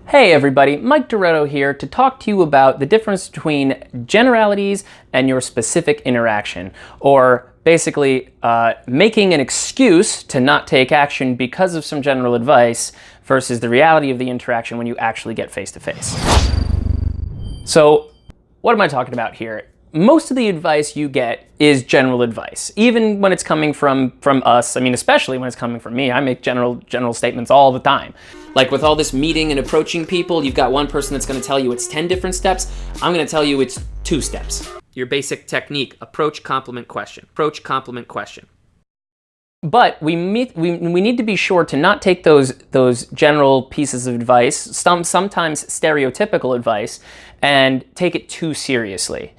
Hey everybody, Mike Doretto here to talk to you about the difference between generalities and your specific interaction, or basically making an excuse to not take action because of some general advice versus the reality of the interaction when you actually get face to face. So what am I talking about here? Most of the advice you get is general advice, even when it's coming from us. I mean, especially when it's coming from me. I make general statements all the time. Like with all this meeting and approaching people, you've got one person that's going to tell you it's 10 different steps. I'm going to tell you it's 2 steps. Your basic technique: approach, compliment, question. Approach, compliment, question. But we need to be sure to not take those general pieces of advice, sometimes stereotypical advice, and take it too seriously.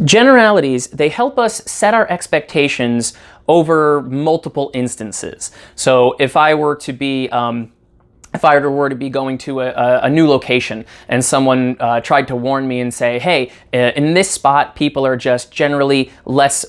Generalities, they help us set our expectations over multiple instances. So if I were to be going to a new location and someone tried to warn me and say, hey, in this spot, people are just generally less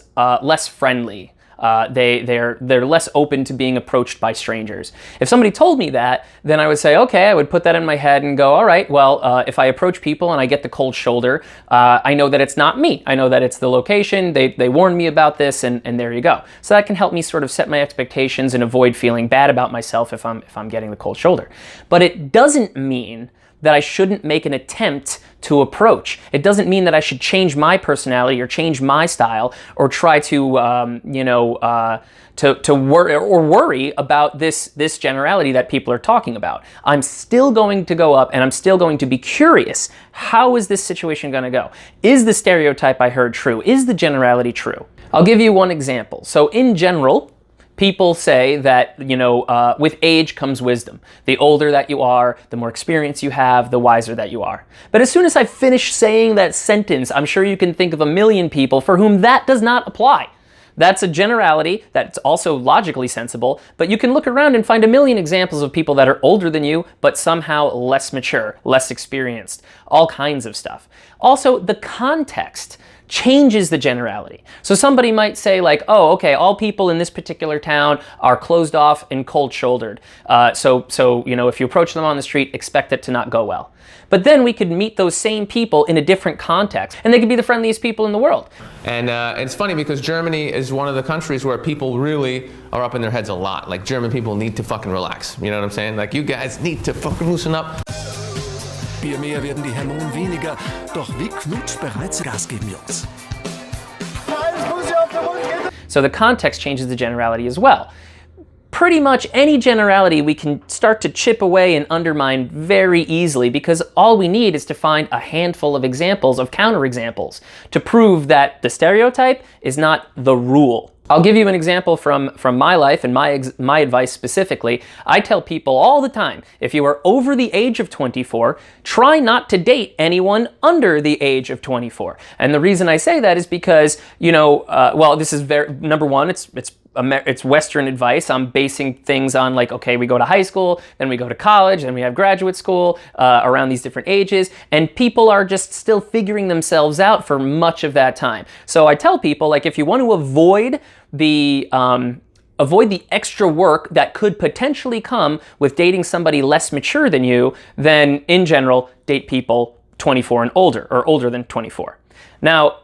friendly. They're less open to being approached by strangers. If somebody told me that, then I would say, okay, I would put that in my head and go, all right, well, if I approach people and I get the cold shoulder, I know that it's not me. I know that it's the location. They warned me about this, and there you go. So that can help me sort of set my expectations and avoid feeling bad about myself if I'm getting the cold shoulder. But it doesn't mean that I shouldn't make an attempt to approach. It doesn't mean that I should change my personality or change my style or try to, worry about this generality that people are talking about. I'm still going to go up and I'm still going to be curious. How is this situation going to go? Is the stereotype I heard true? Is the generality true? I'll give you one example. So in general, people say that, with age comes wisdom. The older that you are, the more experience you have, the wiser that you are. But as soon as I finish saying that sentence, I'm sure you can think of a million people for whom that does not apply. That's a generality that's also logically sensible, but you can look around and find a million examples of people that are older than you, but somehow less mature, less experienced, all kinds of stuff. Also, the context changes the generality. So somebody might say like, oh, okay, all people in this particular town are closed off and cold-shouldered. So if you approach them on the street, expect it to not go well. But then we could meet those same people in a different context, and they could be the friendliest people in the world. And it's funny because Germany is one of the countries where people really are up in their heads a lot. Like, German people need to fucking relax. You know what I'm saying? Like, you guys need to fucking loosen up. Bier mehr werden die Hormone weniger, doch wie Knutsch bereits Gas geben, Jungs. So the context changes the generality as well. Pretty much any generality we can start to chip away and undermine very easily, because all we need is to find a handful of examples, of counterexamples, to prove that the stereotype is not the rule. I'll give you an example from my life and my advice specifically. I tell people all the time, if you are over the age of 24, try not to date anyone under the age of 24. And the reason I say that is because, this is number one, it's Western advice. I'm basing things on like, okay, we go to high school, then we go to college, then we have graduate school around these different ages, and people are just still figuring themselves out for much of that time. So I tell people, like, if you want to avoid the extra work that could potentially come with dating somebody less mature than you, then in general, date people 24 and older, or older than 24. Now,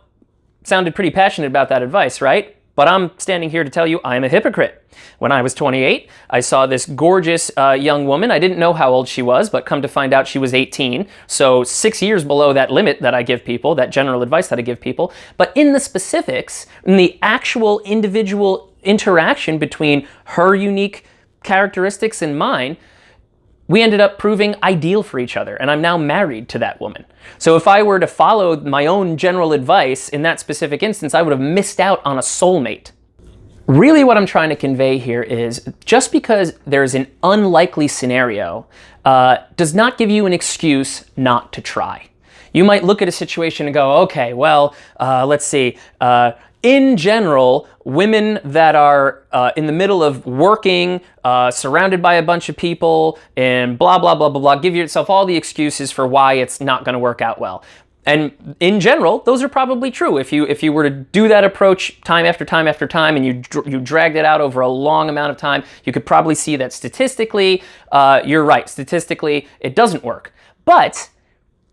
sounded pretty passionate about that advice, right? But I'm standing here to tell you I'm a hypocrite. When I was 28, I saw this gorgeous young woman. I didn't know how old she was, but come to find out she was 18. So 6 years below that limit that I give people, that general advice that I give people. But in the specifics, in the actual individual interaction between her unique characteristics and mine, we ended up proving ideal for each other, and I'm now married to that woman. So if I were to follow my own general advice in that specific instance, I would have missed out on a soulmate. Really what I'm trying to convey here is just because there's an unlikely scenario does not give you an excuse not to try. You might look at a situation and go, okay, well, let's see. In general, women that are in the middle of working, surrounded by a bunch of people, and blah, blah, blah, blah, blah, give yourself all the excuses for why it's not going to work out well. And in general, those are probably true. If you were to do that approach time after time after time, and you dragged it out over a long amount of time, you could probably see that statistically, you're right. Statistically, it doesn't work. But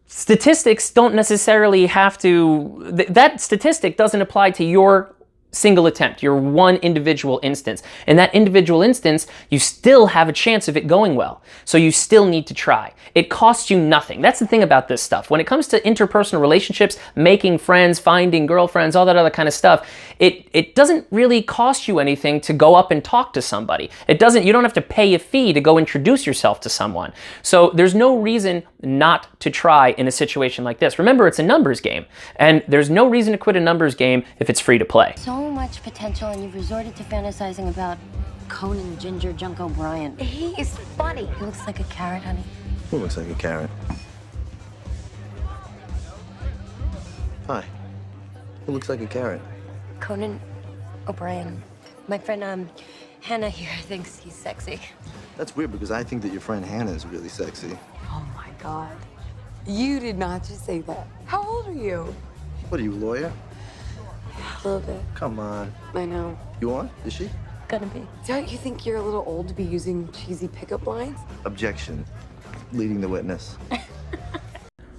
statistics don't necessarily have to. That statistic doesn't apply to your single attempt, your one individual instance. In that individual instance, you still have a chance of it going well. So you still need to try. It costs you nothing. That's the thing about this stuff. When it comes to interpersonal relationships, making friends, finding girlfriends, all that other kind of stuff, it doesn't really cost you anything to go up and talk to somebody. You don't have to pay a fee to go introduce yourself to someone. So there's no reason not to try in a situation like this. Remember, it's a numbers game, and there's no reason to quit a numbers game if it's free to play. So much potential, and you've resorted to fantasizing about Conan Ginger Junk O'Brien. He is funny. He looks like a carrot, honey. Who looks like a carrot? Hi. Who looks like a carrot? Conan O'Brien. My friend, Hannah here thinks he's sexy. That's weird because I think that your friend Hannah is really sexy. Oh my God. You did not just say that. How old are you? What are you, a lawyer? A little bit. Come on. I know. You are? Is she? Gonna be. Don't you think you're a little old to be using cheesy pickup lines? Objection. Leading the witness.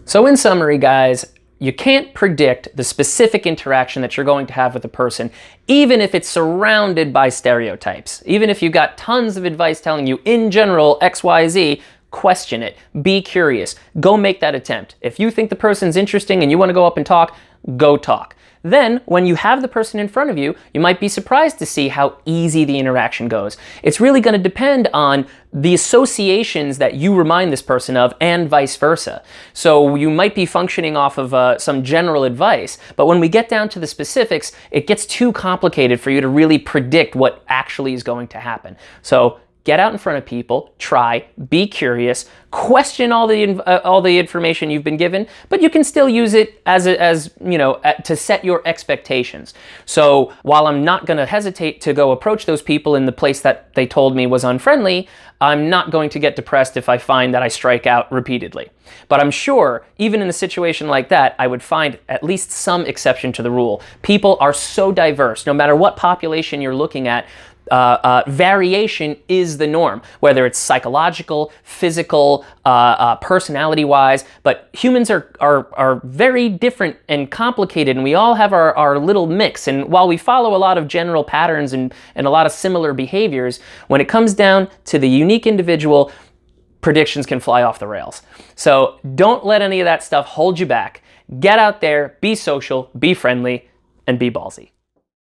So in summary, guys, you can't predict the specific interaction that you're going to have with a person, even if it's surrounded by stereotypes. Even if you've got tons of advice telling you, in general, X, Y, Z, question it. Be curious. Go make that attempt. If you think the person's interesting and you want to go up and talk, go talk. Then, when you have the person in front of you, you might be surprised to see how easy the interaction goes. It's really going to depend on the associations that you remind this person of, and vice versa. So you might be functioning off of some general advice, but when we get down to the specifics, it gets too complicated for you to really predict what actually is going to happen. So get out in front of people, try, be curious, question all the information you've been given, but you can still use it to set your expectations. So while I'm not going to hesitate to go approach those people in the place that they told me was unfriendly, I'm not going to get depressed if I find that I strike out repeatedly. But I'm sure, even in a situation like that, I would find at least some exception to the rule. People are so diverse. No matter what population you're looking at, variation is the norm, whether it's psychological, physical, personality-wise, but humans are very different and complicated, and we all have our little mix. And while we follow a lot of general patterns and a lot of similar behaviors, when it comes down to the unique individual, predictions can fly off the rails. So don't let any of that stuff hold you back. Get out there, be social, be friendly, and be ballsy.